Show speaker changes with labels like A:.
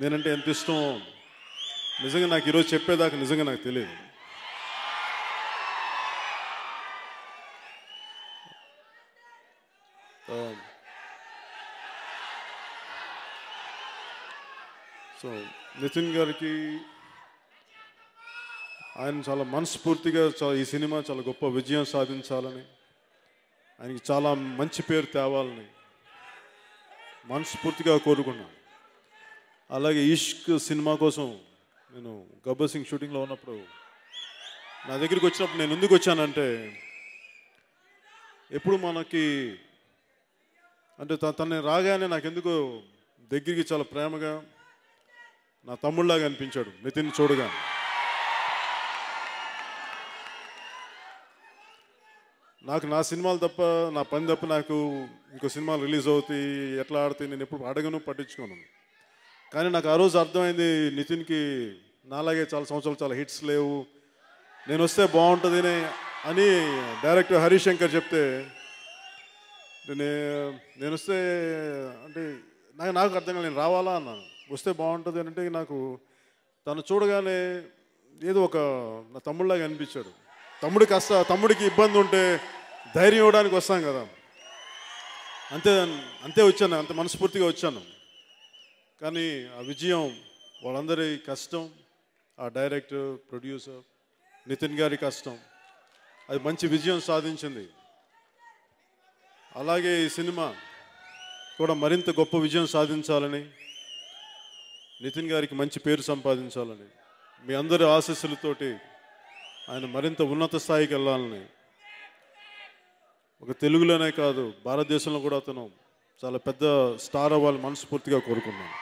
A: నేనంటే ఎంత ఇష్టం నిజంగా నాకు ఈరోజు చెప్పేదాకా నిజంగా నాకు తెలియదు. సో నితిన్ గారికి ఆయన చాలా మనస్ఫూర్తిగా ఈ సినిమా చాలా గొప్ప విజయం సాధించాలని, ఆయనకి చాలా మంచి పేరు తేవాలని మనస్ఫూర్తిగా కోరుకున్నాను. అలాగే ఇష్క్ సినిమా కోసం నేను గబ్బర్ సింగ్ షూటింగ్లో ఉన్నప్పుడు నా దగ్గరికి వచ్చినప్పుడు నేను ఎందుకు వచ్చానంటే, ఎప్పుడు మనకి అంటే తను రాగానే నాకెందుకు దగ్గరికి చాలా ప్రేమగా నా తమ్ముళ్ళలాగా అనిపించాడు నితిన్ చూడగా. నాకు నా సినిమాలు తప్ప, నా పని తప్ప నాకు ఇంకో సినిమాలు రిలీజ్ అవుతాయి ఎట్లా ఆడితే నేను ఎప్పుడు అడగను, పట్టించుకోను. కానీ నాకు ఆ రోజు అర్థమైంది, నితిన్కి నాలాగే చాలా సంవత్సరాలు చాలా హిట్స్ లేవు, నేను వస్తే బాగుంటుంది అని డైరెక్టర్ హరీష్ శంకర్ చెప్తే, నేను వస్తే అంటే నాకు అర్థం కాదు, నేను రావాలా అన్నాను. వస్తే బాగుంటుంది అంటే నాకు తను చూడగానే ఏదో ఒక నా తమ్ముళ్ళలాగా అనిపించాడు. తమ్ముడికి ఇబ్బంది ఉంటే ధైర్యం ఇవ్వడానికి వస్తాం కదా, అంతే వచ్చాను, అంత మనస్ఫూర్తిగా వచ్చాను. కానీ ఆ విజయం వాళ్ళందరి కష్టం, ఆ డైరెక్టర్, ప్రొడ్యూసర్ నితిన్ గారి కష్టం, అది మంచి విజయం సాధించింది. అలాగే ఈ సినిమా కూడా మరింత గొప్ప విజయం సాధించాలని, నితిన్ గారికి మంచి పేరు సంపాదించాలని, మీ అందరి ఆశీస్సులతోటి ఆయన మరింత ఉన్నత స్థాయికి వెళ్ళాలని, ఒక తెలుగులోనే కాదు భారతదేశంలో కూడా అతను చాలా పెద్ద స్టార్ అవ్వాలని మనస్ఫూర్తిగా కోరుకున్నాను.